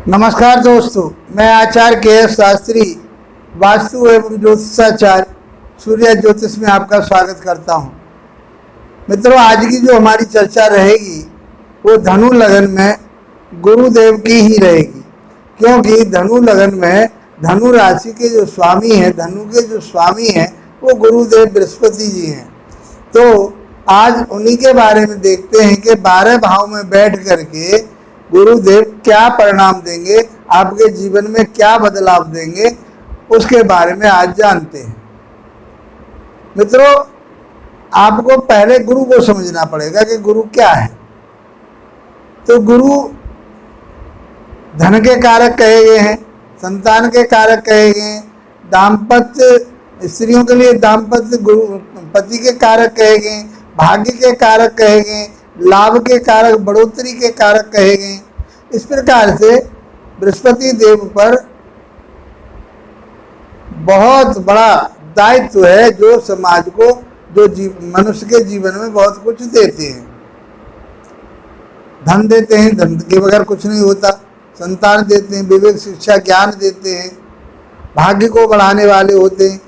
नमस्कार दोस्तों, मैं आचार्य के शास्त्री वास्तु एवं ज्योतिषाचार्य सूर्य ज्योतिष में आपका स्वागत करता हूं। मित्रों, आज की जो हमारी चर्चा रहेगी वो धनु लगन में गुरुदेव की ही रहेगी, क्योंकि धनु लगन में धनु राशि के जो स्वामी हैं, धनु के जो स्वामी हैं वो गुरुदेव बृहस्पति जी हैं। तो आज उन्हीं के बारे में देखते हैं कि 12 भाव में बैठ करके गुरुदेव क्या परिणाम देंगे, आपके जीवन में क्या बदलाव देंगे, उसके बारे में आज जानते हैं। मित्रों, आपको पहले गुरु को समझना पड़ेगा कि गुरु क्या है। तो गुरु धन के कारक कहे गए हैं, संतान के कारक कहे गए हैं, दाम्पत्य स्त्रियों के लिए दाम्पत्य गुरु पति के कारक कहे गए, भाग्य के कारक कहे गए, लाभ के कारक, बढ़ोतरी के कारक कहे गए। इस प्रकार से बृहस्पति देव पर बहुत बड़ा दायित्व है, जो समाज को, जो मनुष्य के जीवन में बहुत कुछ देते हैं। धन देते हैं, धन के बगैर कुछ नहीं होता। संतान देते हैं, विवेक, शिक्षा, ज्ञान देते हैं, भाग्य को बढ़ाने वाले होते हैं,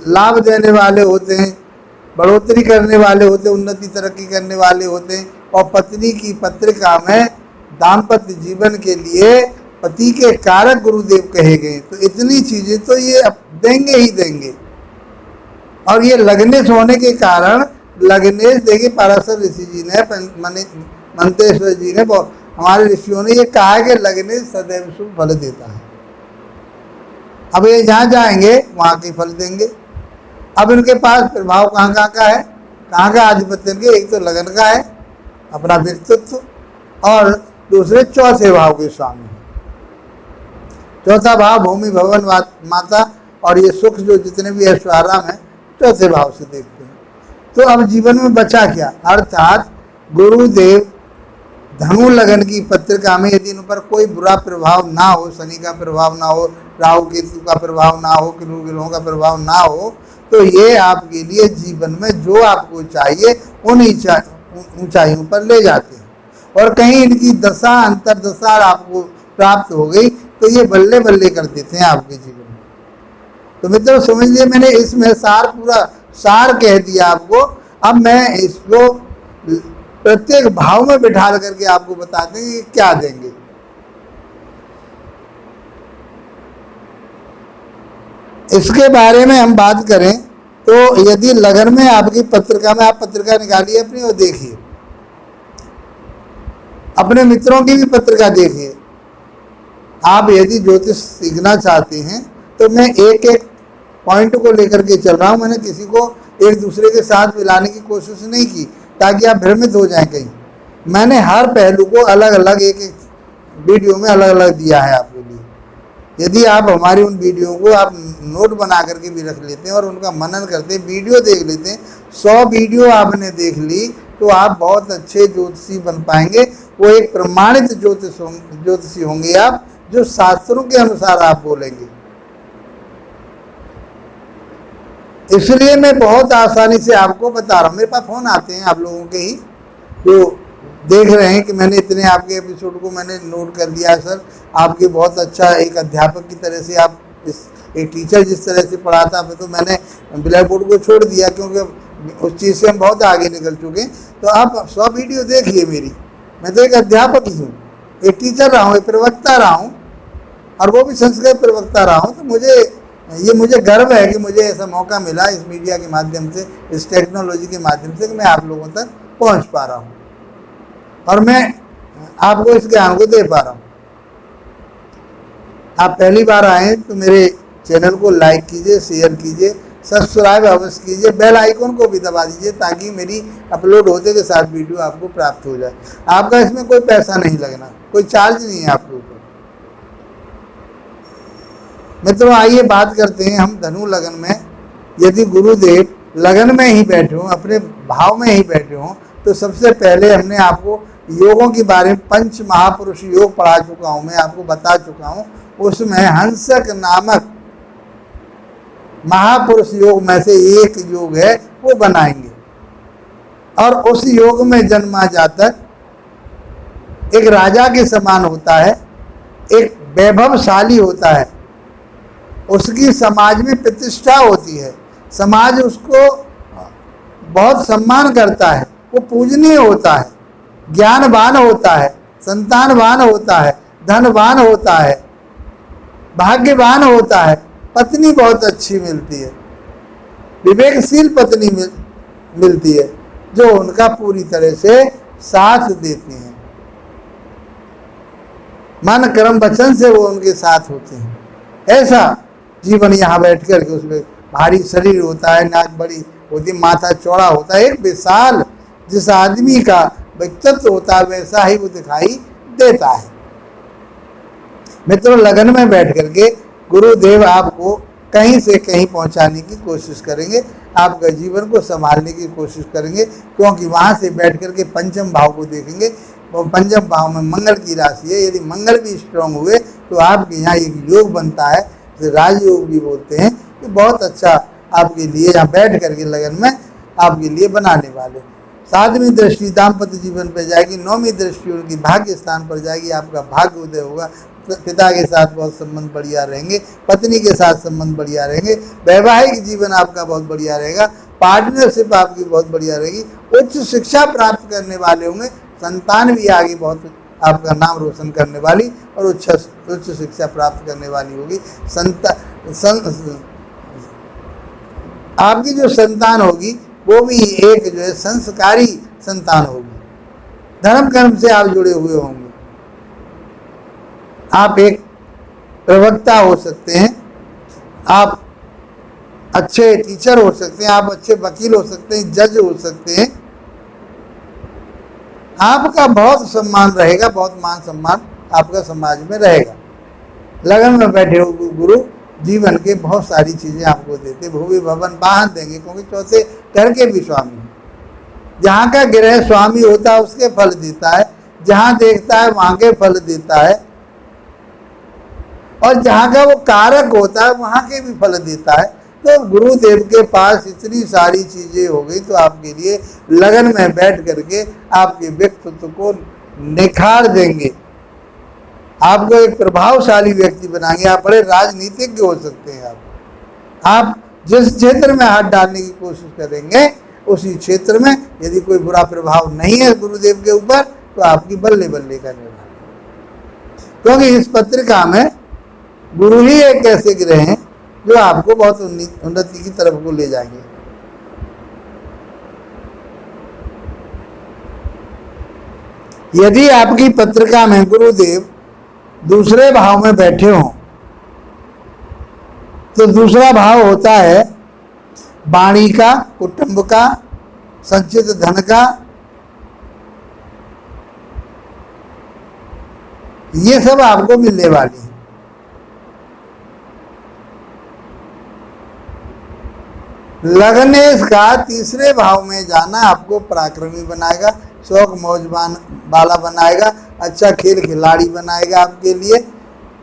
लाभ देने वाले होते हैं, बढ़ोतरी करने वाले होते हैं, उन्नति तरक्की करने वाले होते हैं। और पत्नी की पत्रिका में दाम्पत्य जीवन के लिए पति के कारक गुरुदेव कहे गए। तो इतनी चीजें तो ये देंगे ही देंगे। और ये लग्नेश होने के कारण, लग्नेश देखिए पराशर ऋषि जी ने, मंत्रेश्वर जी ने, हमारे ऋषियों ने ये कहा है कि लग्नेश सदैव शुभ फल देता है। अब ये जहाँ जाएंगे वहाँ के फल देंगे। अब इनके पास प्रभाव कहाँ कहाँ का है, कहाँ का आधिपत्य इनके, एक तो लगन का है अपना व्यक्तित्व, और दूसरे चौथे भाव के स्वामी। चौथा भाव भूमि, भवन, माता, और ये सुख जो जितने भी ऐश्वर्याराम है चौथे भाव से देखते हैं। तो अब जीवन में बचा क्या, अर्थात गुरुदेव धनु लगन की पत्रिका में यदि इन पर कोई बुरा प्रभाव ना हो, शनि का प्रभाव ना हो, राहु केतु का प्रभाव ना हो, ग्रहों का प्रभाव ना हो, तो ये आपके लिए जीवन में जो आपको चाहिए उन ऊंचाइयों पर ले जाते हैं। और कहीं इनकी दशा, अंतर दशा आपको प्राप्त हो गई तो ये बल्ले बल्ले कर देते हैं आपके जीवन में। तो मित्रों समझ लिए, मैंने इसमें पूरा सार कह दिया आपको। अब मैं इसको प्रत्येक भाव में बिठा करके आपको बताते हैं कि क्या देंगे। इसके बारे में हम बात करें तो यदि लगन में आपकी पत्रिका में, आप पत्रिका निकालिए अपनी और देखिए, अपने मित्रों की भी पत्रिका देखिए। आप यदि ज्योतिष सीखना चाहते हैं तो मैं एक एक पॉइंट को लेकर के चल रहा हूँ। मैंने किसी को एक दूसरे के साथ मिलाने की कोशिश नहीं की ताकि आप भ्रमित हो जाएं कहीं। मैंने हर पहलू को अलग अलग एक एक वीडियो में अलग अलग दिया है आपके लिए। यदि आप हमारी उन वीडियो को आप नोट बना करके भी रख लेते हैं और उनका मनन करते हैं, वीडियो देख लेते हैं, 100 वीडियो आपने देख ली तो आप बहुत अच्छे ज्योतिषी बन पाएंगे। वो एक प्रमाणित ज्योतिषी होंगे आप, जो शास्त्रों के अनुसार आप बोलेंगे। इसलिए मैं बहुत आसानी से आपको बता रहा हूँ। मेरे पास फोन आते हैं आप लोगों के ही, जो देख रहे हैं कि मैंने इतने आपके एपिसोड को मैंने नोट कर लिया है सर, आपके बहुत अच्छा एक अध्यापक की तरह से आप एक टीचर जिस तरह से पढ़ाता है, तो मैंने ब्लैक बोर्ड को छोड़ दिया क्योंकि उस चीज़ से हम बहुत आगे निकल चुके हैं। तो आप 100 वीडियो देखिए मेरी। मैं तो एक अध्यापक ही हूँ, एक टीचर रहा हूँ, एक प्रवक्ता रहा हूँ, और वो भी संस्कृत प्रवक्ता रहा हूँ। तो मुझे गर्व है कि मुझे ऐसा मौका मिला इस मीडिया के माध्यम से, इस टेक्नोलॉजी के माध्यम से, कि मैं आप लोगों तक पहुँच पा रहा हूँ और मैं आपको इस ज्ञान को दे पा रहा हूँ। आप पहली बार आए तो मेरे चैनल को लाइक कीजिए, शेयर कीजिए, सब्सक्राइब अवश्य कीजिए, बेल आइकन को भी दबा दीजिए ताकि मेरी अपलोड होते के साथ वीडियो आपको प्राप्त हो जाए। आपका इसमें कोई पैसा नहीं लगना, कोई चार्ज नहीं है आपके ऊपर। मित्रों आइए बात करते हैं हम धनु लगन में। यदि गुरुदेव लगन में ही बैठे हों, अपने भाव में ही बैठे हों, तो सबसे पहले हमने आपको योगों के बारे में पंच महापुरुष योग पढ़ा चुका हूँ, मैं आपको बता चुका हूँ। उसमें हंसक नामक महापुरुष योग में से एक योग है, वो बनाएंगे। और उस योग में जन्मा जातक एक राजा के समान होता है, एक वैभवशाली होता है, उसकी समाज में प्रतिष्ठा होती है, समाज उसको बहुत सम्मान करता है, वो पूजनीय होता है, ज्ञानवान होता है, संतानवान होता है, धनवान होता है, भाग्यवान होता है, पत्नी बहुत अच्छी मिलती है, विवेकशील पत्नी मिलती है जो उनका पूरी तरह से साथ देती है, मन कर्म वचन से वो उनके साथ होते हैं। ऐसा जीवन यहाँ बैठ कर के, उसमें भारी शरीर होता है, नाक बड़ी होती, माथा चौड़ा होता है, एक विशाल जिस आदमी का व्यक्तित्व होता है वैसा ही वो दिखाई देता है। मित्रों, लगन में बैठ करके गुरुदेव आपको कहीं से कहीं पहुंचाने की कोशिश करेंगे, आपका जीवन को संभालने की कोशिश करेंगे, क्योंकि वहां से बैठ करके पंचम भाव को देखेंगे। वो पंचम भाव में मंगल की राशि है, यदि मंगल भी स्ट्रांग हुए तो आपके यहाँ एक योग बनता है, तो राजयोग भी बोलते हैं, कि बहुत अच्छा आपके लिए यहाँ बैठ करके लगन में आपके लिए बनाने वाले। 7वीं दृष्टि दाम्पत्य जीवन पर जाएगी, 9वीं दृष्टि उनकी भाग्य स्थान पर जाएगी, आपका भाग्य उदय होगा, पिता के साथ बहुत संबंध बढ़िया रहेंगे, पत्नी के साथ संबंध बढ़िया रहेंगे, वैवाहिक जीवन आपका बहुत बढ़िया रहेगा, पार्टनरशिप आपकी बहुत बढ़िया रहेगी, उच्च शिक्षा प्राप्त करने वाले होंगे, संतान भी आगे बहुत आपका नाम रोशन करने वाली और उच्च शिक्षा प्राप्त करने वाली होगी। आपकी जो संतान होगी वो भी एक जो है संस्कारी संतान होगी, धर्म कर्म से आप जुड़े हुए होंगे, आप एक प्रवक्ता हो सकते हैं, आप अच्छे टीचर हो सकते हैं, आप अच्छे वकील हो सकते हैं, जज हो सकते हैं, आपका बहुत सम्मान रहेगा, बहुत मान सम्मान आपका समाज में रहेगा। लगन में बैठे हो गुरु जीवन के बहुत सारी चीजें आपको देते, भूमि भवन वाहन देंगे, क्योंकि चौथे घर के भी स्वामी हैं। जहाँ का ग्रह स्वामी होता है उसके फल देता है, जहाँ देखता है वहां के फल देता है, और जहाँ का वो कारक होता है वहां के भी फल देता है। तो गुरुदेव के पास इतनी सारी चीजें हो गई, तो आपके लिए लगन में बैठ करके आपके व्यक्तित्व को निखार देंगे, आपको एक प्रभावशाली व्यक्ति बनाएंगे, आप बड़े राजनीतिज्ञ हो सकते हैं। आप जिस क्षेत्र में हाथ डालने की कोशिश करेंगे उसी क्षेत्र में यदि कोई बुरा प्रभाव नहीं है गुरुदेव के ऊपर तो आपकी बल्ले बल्ले करने वाले, क्योंकि इस पत्रिका में गुरु ही एक ऐसे ग्रह हैं जो आपको बहुत उन्नति की तरफ को ले जाएंगे। यदि आपकी पत्रिका में गुरुदेव दूसरे भाव में बैठे हों तो दूसरा भाव होता है वाणी का, कुटुंब का, संचित धन का, ये सब आपको मिलने वाली है। लगनेश का तीसरे भाव में जाना आपको पराक्रमी बनाएगा, शौक मौजबान वाला बनाएगा, अच्छा खेल खिलाड़ी बनाएगा आपके लिए,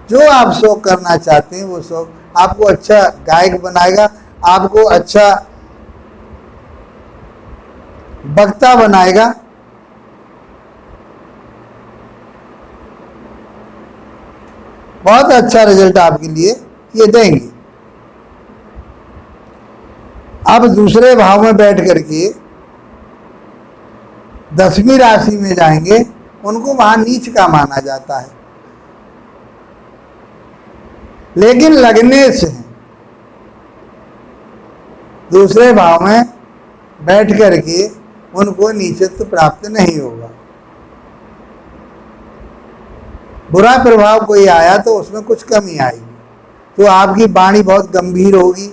जो आप शौक करना चाहते हैं वो शौक आपको, अच्छा गायक बनाएगा, आपको अच्छा वक्ता बनाएगा, बहुत अच्छा रिजल्ट आपके लिए ये देंगे। अब दूसरे भाव में बैठ करके 10वीं राशि में जाएंगे, उनको वहां नीच का माना जाता है, लेकिन लगने से दूसरे भाव में बैठ करके उनको नीचत्व प्राप्त नहीं होगा। बुरा प्रभाव कोई आया तो उसमें कुछ कमी आएगी, तो आपकी वाणी बहुत गंभीर होगी,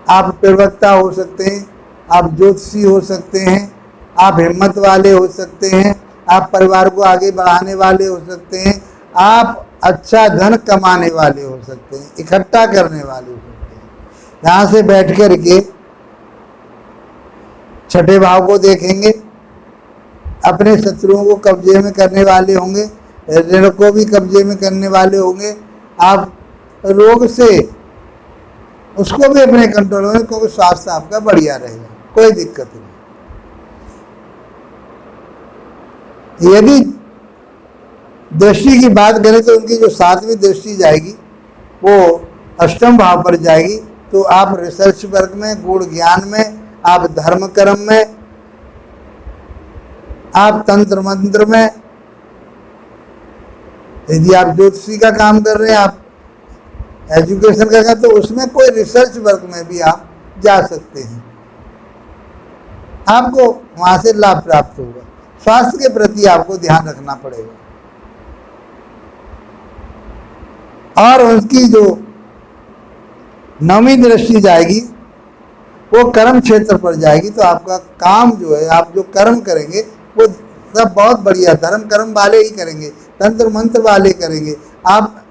आप प्रवक्ता हो सकते हैं, आप ज्योतिषी हो सकते हैं, आप हिम्मत वाले हो सकते हैं, आप परिवार को आगे बढ़ाने वाले हो सकते हैं, आप अच्छा धन कमाने वाले हो सकते हैं, इकट्ठा करने वाले हो सकते हैं। यहाँ से बैठ कर के छठे भाव को देखेंगे, अपने शत्रुओं को कब्जे में करने वाले होंगे, ऋण को भी कब्जे में करने वाले होंगे, आप रोग से उसको भी अपने कंट्रोल में, क्योंकि स्वास्थ्य आपका बढ़िया रहेगा, कोई दिक्कत नहीं। यदि दृष्टि की बात करें तो उनकी जो 7वीं दृष्टि जाएगी वो अष्टम भाव पर जाएगी। तो आप रिसर्च वर्क में, गुण ज्ञान में, आप धर्म कर्म में, आप तंत्र मंत्र में, यदि आप ज्योतिषी का काम कर रहे हैं, आप एजुकेशन का तो उसमें कोई रिसर्च वर्क में भी आप जा सकते हैं, आपको वहां से लाभ प्राप्त होगा। स्वास्थ्य के प्रति आपको ध्यान रखना पड़ेगा। और उसकी जो 9वीं दृष्टि जाएगी वो कर्म क्षेत्र पर जाएगी। तो आपका काम जो है, आप जो कर्म करेंगे वो सब बहुत बढ़िया धर्म कर्म वाले ही करेंगे, तंत्र मंत्र वाले करेंगे। आप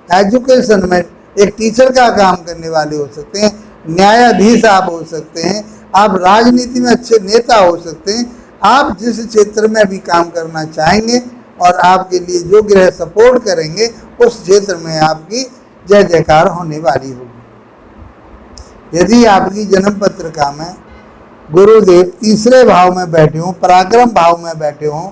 एजुकेशन में एक टीचर का काम करने वाले हो सकते हैं, न्यायाधीश आप हो सकते हैं, आप राजनीति में अच्छे नेता हो सकते हैं। आप जिस क्षेत्र में भी काम करना चाहेंगे और आपके लिए जो ग्रह सपोर्ट करेंगे उस क्षेत्र में आपकी जय जयकार होने वाली होगी। यदि आपकी जन्म पत्रिका में गुरुदेव 3रे भाव में बैठे हों, पराक्रम भाव में बैठे हों,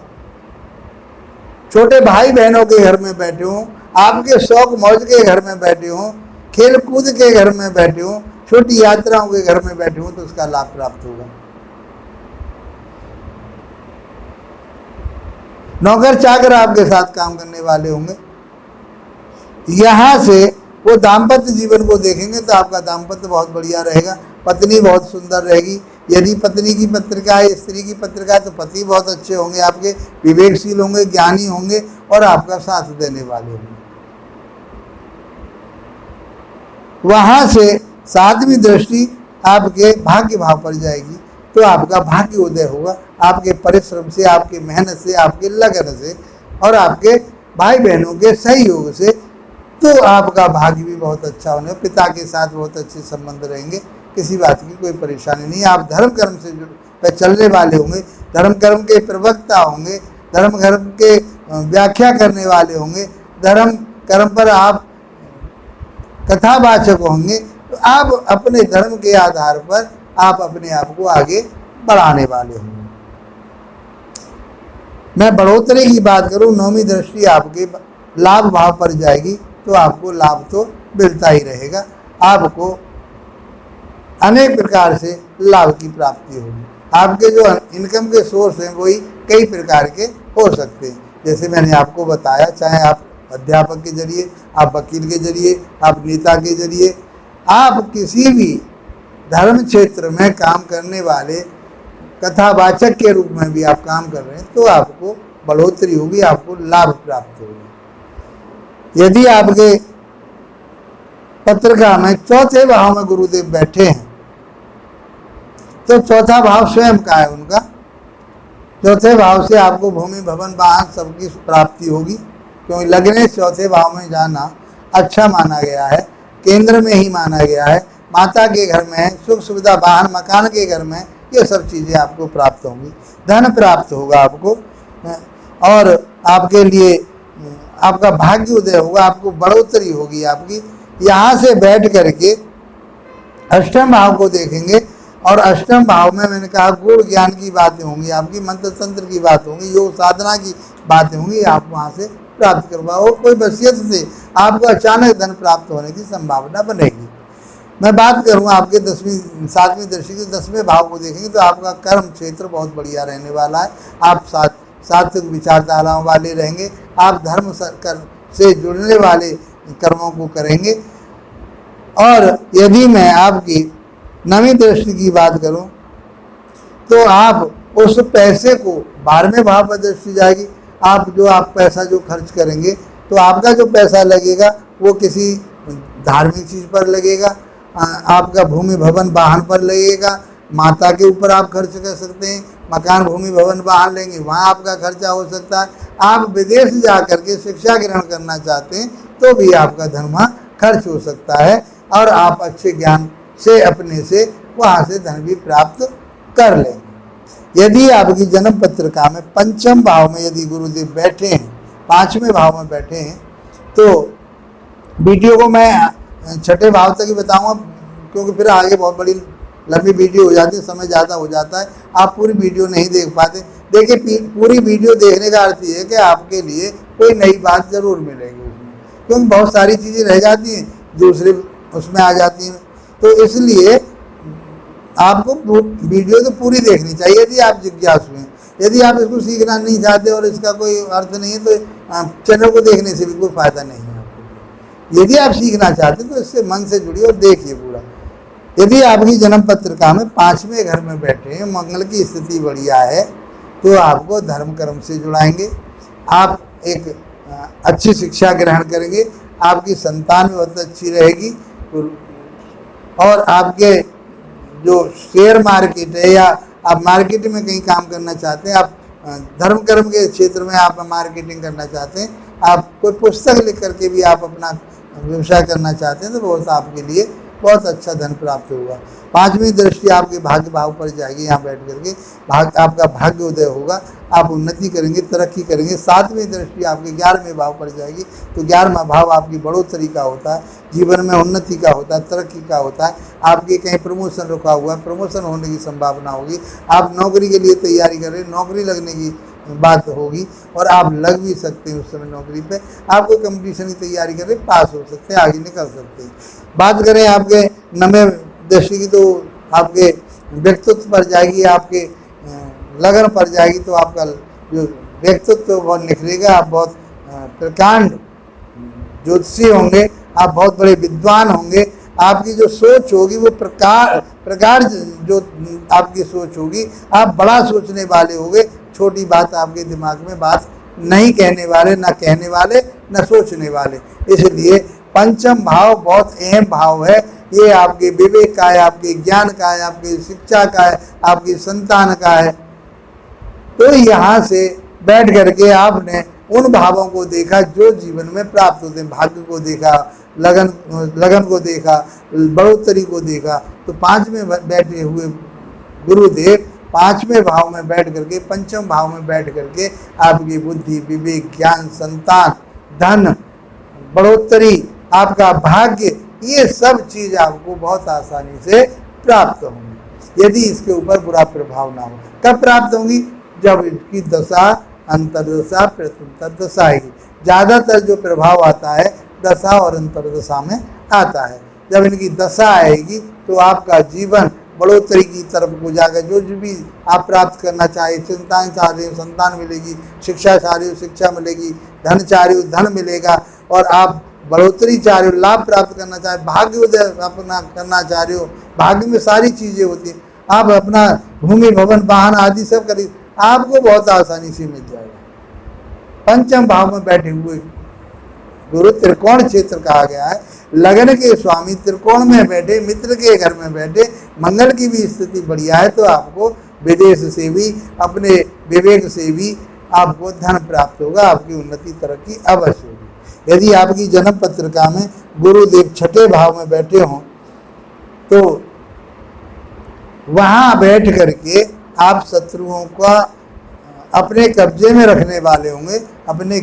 छोटे भाई बहनों के घर में बैठे हों, आपके शौक मौज के घर में बैठे हों, खेल कूद के घर में बैठे हों, छोटी यात्राओं के घर में बैठे हों, तो उसका लाभ प्राप्त होगा। नौकर चाकर आपके साथ काम करने वाले होंगे। यहाँ से वो दाम्पत्य जीवन को देखेंगे तो आपका दाम्पत्य बहुत बढ़िया रहेगा। पत्नी बहुत सुंदर रहेगी। यदि पत्नी की पत्रिका है, स्त्री की पत्रिका है, तो पति बहुत अच्छे होंगे, आपके विवेकशील होंगे, ज्ञानी होंगे और आपका साथ देने वाले होंगे। वहां से 7वीं दृष्टि आपके भाग्य भाव पर जाएगी। तो आपका भाग्य उदय होगा, आपके परिश्रम से, आपके मेहनत से, आपके लगन से और आपके भाई बहनों के सहयोग से। तो आपका भाग्य भी बहुत अच्छा होने, पिता के साथ बहुत अच्छे संबंध रहेंगे, किसी बात की कोई परेशानी नहीं। आप धर्म कर्म से चलने वाले होंगे, धर्म कर्म के प्रवक्ता होंगे, धर्म कर्म के व्याख्या करने वाले होंगे, धर्म कर्म पर आप कथावाचक होंगे। तो आप अपने धर्म के आधार पर आप अपने आप को आगे बढ़ाने वाले होंगे। मैं बढ़ोतरी की बात करूं, 9वीं दृष्टि आपके लाभ भाव पर जाएगी। तो आपको लाभ तो मिलता ही रहेगा, आपको अनेक प्रकार से लाभ की प्राप्ति होगी। आपके जो इनकम के सोर्स हैं वही कई प्रकार के हो सकते हैं। जैसे मैंने आपको बताया, चाहे आप अध्यापक के जरिए, आप वकील के जरिए, आप नेता के जरिए, आप किसी भी धर्म क्षेत्र में काम करने वाले कथावाचक के रूप में भी आप काम कर रहे हैं, तो आपको बढ़ोतरी होगी, आपको लाभ प्राप्त होगा। यदि आपके पत्रिका में 4थे भाव में गुरुदेव बैठे हैं, तो 4था भाव स्वयं का है उनका। 4थे भाव से आपको भूमि भवन वाहन सबकी प्राप्ति होगी, क्योंकि लग्न 4थे भाव में जाना अच्छा माना गया है, केंद्र में ही माना गया है। माता के घर में सुख सुविधा, वाहन मकान के घर में, ये सब चीज़ें आपको प्राप्त होंगी। धन प्राप्त होगा आपको और आपके लिए आपका भाग्य उदय होगा, आपको बढ़ोतरी होगी आपकी। यहाँ से बैठ करके अष्टम भाव को देखेंगे और अष्टम भाव में मैंने कहा गुण ज्ञान की बातें होंगी, आपकी मंत्र तंत्र की बात होंगी, योग साधना की बातें होंगी, आप वहाँ से प्राप्त करवाओ। कोई वसीयत से आपको अचानक धन प्राप्त होने की संभावना बनेगी। मैं बात करूँ आपके 7वीं दृष्टि के 10वें भाव को देखेंगे तो आपका कर्म क्षेत्र बहुत बढ़िया रहने वाला है। आप सात्विक विचारधाराओं वाले रहेंगे, आप धर्म से जुड़ने वाले कर्मों को करेंगे। और यदि मैं आपकी 9वीं दृष्टि की बात करूं तो आप उस पैसे को 12वें भाव पर दृष्टि जाएगी। आप पैसा जो खर्च करेंगे तो आपका जो पैसा लगेगा वो किसी धार्मिक चीज़ पर लगेगा, आपका भूमि भवन वाहन पर लगेगा, माता के ऊपर आप खर्च कर सकते हैं, मकान भूमि भवन वाहन लेंगे वहाँ आपका खर्चा हो सकता है। आप विदेश जा कर के शिक्षा ग्रहण करना चाहते हैं तो भी आपका धन वहाँ खर्च हो सकता है और आप अच्छे ज्ञान से अपने से वहाँ से धन भी प्राप्त कर लेंगे। यदि आपकी जन्म पत्रिका में 5म भाव में यदि गुरुदेव बैठे हैं, 5वें भाव में बैठे हैं, तो वीडियो को मैं 6ठे भाव तक ही बताऊंगा, क्योंकि फिर आगे बहुत बड़ी लंबी वीडियो हो जाती है, समय ज़्यादा हो जाता है, आप पूरी वीडियो नहीं देख पाते। देखिए पूरी वीडियो देखने का अर्थ ये है कि आपके लिए कोई नई बात ज़रूर मिलेगी उसमें, क्योंकि बहुत सारी चीज़ें रह जाती हैं दूसरे उसमें आ जाती हैं। तो इसलिए आपको वीडियो तो पूरी देखनी चाहिए यदि आप जिज्ञासु हैं। यदि आप इसको सीखना नहीं चाहते और इसका कोई अर्थ नहीं है तो चैनल को देखने से भी कोई फ़ायदा नहीं है आपको। यदि आप सीखना चाहते हैं तो इससे मन से जुड़िए और देखिए पूरा। यदि आपकी जन्म पत्रिका में 5वें घर में बैठे हैं, मंगल की स्थिति बढ़िया है, तो आपको धर्म कर्म से जुड़ाएंगे। आप एक अच्छी शिक्षा ग्रहण करेंगे, आपकी संतान बहुत अच्छी रहेगी, और आपके जो शेयर मार्केट है या आप मार्केट में कहीं काम करना चाहते हैं, आप धर्म कर्म के क्षेत्र में आप मार्केटिंग करना चाहते हैं, आप कोई पुस्तक लिख करके भी आप अपना व्यवसाय करना चाहते हैं, तो बहुत आपके लिए बहुत अच्छा धन प्राप्त होगा। 5वीं दृष्टि आपके भाग्य भाव पर जाएगी, यहाँ बैठ करके आपका भाग्य उदय होगा, आप उन्नति करेंगे, तरक्की करेंगे। 7वीं दृष्टि आपके 11वें भाव पर जाएगी, तो 11वां भाव आपकी बढ़ोतरी का होता है, जीवन में उन्नति का होता है, तरक्की का होता है। आपके कहीं प्रमोशन रुका हुआ है, प्रमोशन होने की संभावना होगी। आप नौकरी के लिए तैयारी कर रहे हैं, नौकरी लगने की बात होगी, और आप लग भी सकते हैं उस समय नौकरी पे। आप कोई कंपटीशन की तैयारी कर रहे हैं, पास हो सकते हैं, आगे निकल सकते हैं। बात करें आपके 9वें दृष्टि की, तो आपके व्यक्तित्व पर जाएगी, आपके लगन पर जाएगी, तो आपका जो व्यक्तित्व बहुत निखरेगा। आप बहुत प्रकांड ज्योतिषी होंगे, आप बहुत बड़े विद्वान होंगे। आपकी जो सोच होगी वो प्रकार जो आपकी सोच होगी, आप बड़ा सोचने वाले होंगे। छोटी बात आपके दिमाग में बात नहीं कहने वाले, ना कहने वाले, ना सोचने वाले। इसलिए 5म भाव बहुत अहम भाव है। ये आपके विवेक का है, आपके ज्ञान का है, आपकी शिक्षा का है, आपकी संतान का है। तो यहाँ से बैठ करके आपने उन भावों को देखा जो जीवन में प्राप्त होते हैं। भाग्य को देखा, लगन को देखा, बढ़ोतरी को देखा। तो 5 में बैठे हुए गुरुदेव 5वें भाव में बैठ करके, 5म भाव में बैठ करके आपकी बुद्धि, विवेक, ज्ञान, संतान, धन, बढ़ोतरी, आपका भाग्य, ये सब चीज़ आपको बहुत आसानी से प्राप्त होंगी, यदि इसके ऊपर बुरा प्रभाव ना हो। कब प्राप्त होंगी? जब इसकी दशा, अंतर्दशा, प्रत्युत्तर दशा आएगी। ज़्यादातर जो प्रभाव आता है दशा और अंतर्दशा में आता है। जब इनकी दशा आएगी तो आपका जीवन बढ़ोतरी की तरफ को जाकर, जो भी आप प्राप्त करना चाहे, संतान चाह रहे हो संतान मिलेगी, शिक्षा चाह रहे हो शिक्षा मिलेगी, धन चाह रहे हो धन मिलेगा, और आप बढ़ोतरी चाह रहे हो, लाभ प्राप्त करना चाहे, भाग्य उदय अपना करना चाह रहे हो, भाग्य में सारी चीज़ें होती हैं। आप अपना भूमि, भवन, वाहन आदि सब करिए, आपको बहुत आसानी से मिल जाएगा। 5म भाव में बैठे हुए गुरु त्रिकोण क्षेत्र कहा गया है। लगन के स्वामी त्रिकोण में बैठे, मित्र के घर में बैठे, मंगल की भी स्थिति बढ़िया है, तो आपको विदेश से भी, अपने विवेक से भी आपको धन प्राप्त होगा, आपकी उन्नति तरक्की अवश्य होगी। यदि आपकी जन्म पत्रिका में गुरुदेव 6ठे भाव में बैठे हों, तो वहाँ बैठ करके आप शत्रुओं का अपने कब्जे में रखने वाले होंगे, अपने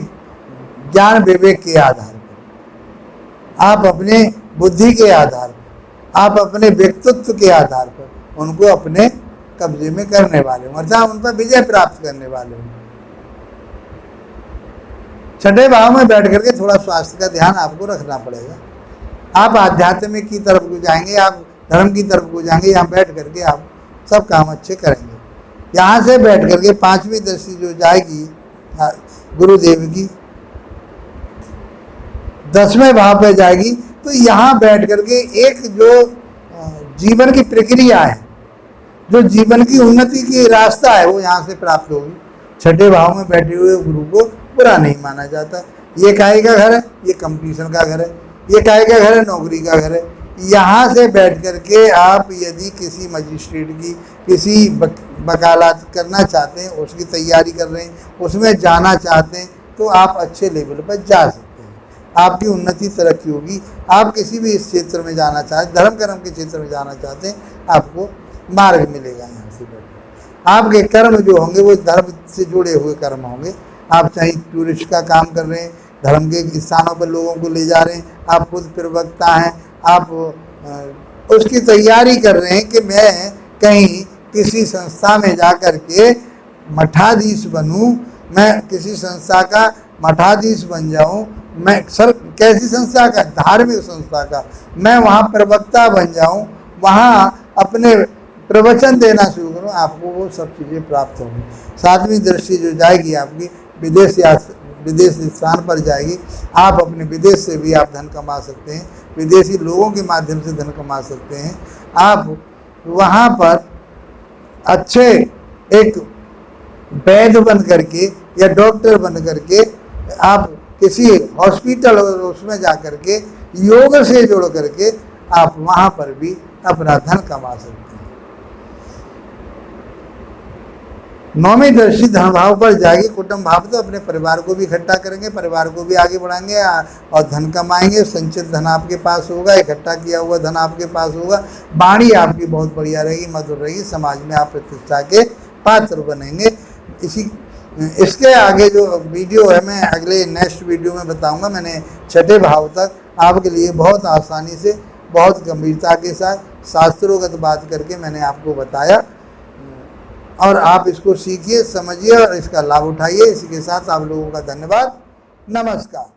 ज्ञान विवेक के आधार पर, आप अपने बुद्धि के आधार पर, आप अपने व्यक्तित्व के आधार पर उनको अपने कब्जे में करने वाले होंगे, अर्थात उन पर विजय प्राप्त करने वाले होंगे। 6ठे भाव में बैठ करके थोड़ा स्वास्थ्य का ध्यान आपको रखना पड़ेगा। आप आध्यात्मिक की तरफ को जाएंगे, आप धर्म की तरफ को जाएंगे, यहाँ बैठ करके आप सब काम अच्छे करेंगे। यहाँ से बैठ करके 5वीं दृष्टि जो जाएगी गुरुदेव की 10वें भाव पे जाएगी, तो यहाँ बैठ करके एक जो जीवन की प्रक्रिया है, जो जीवन की उन्नति की रास्ता है, वो यहाँ से प्राप्त होगी। 6ठे भाव में बैठे हुए गुरु को बुरा नहीं माना जाता। ये काहे का घर है? ये कंपटीशन का घर है। ये काहे का घर है? नौकरी का घर है। यहाँ से बैठ करके आप यदि किसी मजिस्ट्रेट की, किसी वकालत करना चाहते हैं, उसकी तैयारी कर रहे हैं, उसमें जाना चाहते हैं, तो आप अच्छे लेवल पर जा सकते हैं, आपकी उन्नति तरक्की होगी। आप किसी भी इस क्षेत्र में जाना चाहते, धर्म कर्म के क्षेत्र में जाना चाहते हैं, आपको मार्ग मिलेगा। यहाँ से बैठ आपके कर्म जो होंगे वो धर्म से जुड़े हुए कर्म होंगे। आप चाहे टूरिस्ट का काम कर रहे हैं, धर्म के स्थानों पर लोगों को ले जा रहे हैं, आप खुद प्रवक्ता हैं, आप उसकी तैयारी कर रहे हैं कि मैं कहीं किसी संस्था में जा कर के मठाधीश बनूं, मैं किसी संस्था का मठाधीश बन जाऊं, मैं सर कैसी संस्था का, धार्मिक संस्था का, मैं वहाँ प्रवक्ता बन जाऊं, वहाँ अपने प्रवचन देना शुरू करूं, आपको वो सब चीज़ें प्राप्त होंगी। सातवीं दृष्टि जो जाएगी आपकी विदेश स्थान पर जाएगी, आप अपने विदेश से भी आप धन कमा सकते हैं, विदेशी लोगों के माध्यम से धन कमा सकते हैं। आप वहाँ पर अच्छे एक वैद्य बन करके या डॉक्टर बन करके आप किसी हॉस्पिटल और उसमें जा करके योग से जुड़ करके आप वहाँ पर भी अपना धन कमा सकते हैं। नौवीं दृष्टि धन भाव पर जाएगी, कुटुंब भाव, तो अपने परिवार को भी इकट्ठा करेंगे, परिवार को भी आगे बढ़ाएंगे और धन कमाएंगे। संचित धन आपके पास होगा, इकट्ठा किया हुआ धन आपके पास होगा, वाणी आपकी बहुत बढ़िया रहेगी, मधुर रहेगी, समाज में आप प्रतिष्ठा के पात्र बनेंगे। इसके आगे जो वीडियो है मैं अगले नेक्स्ट वीडियो में बताऊंगा। मैंने छठे भाव तक आपके लिए बहुत आसानी से, बहुत गंभीरता के साथ शास्त्रोगत बात करके मैंने आपको बताया, और आप इसको सीखिए, समझिए और इसका लाभ उठाइए। इसी के साथ आप लोगों का धन्यवाद, नमस्कार।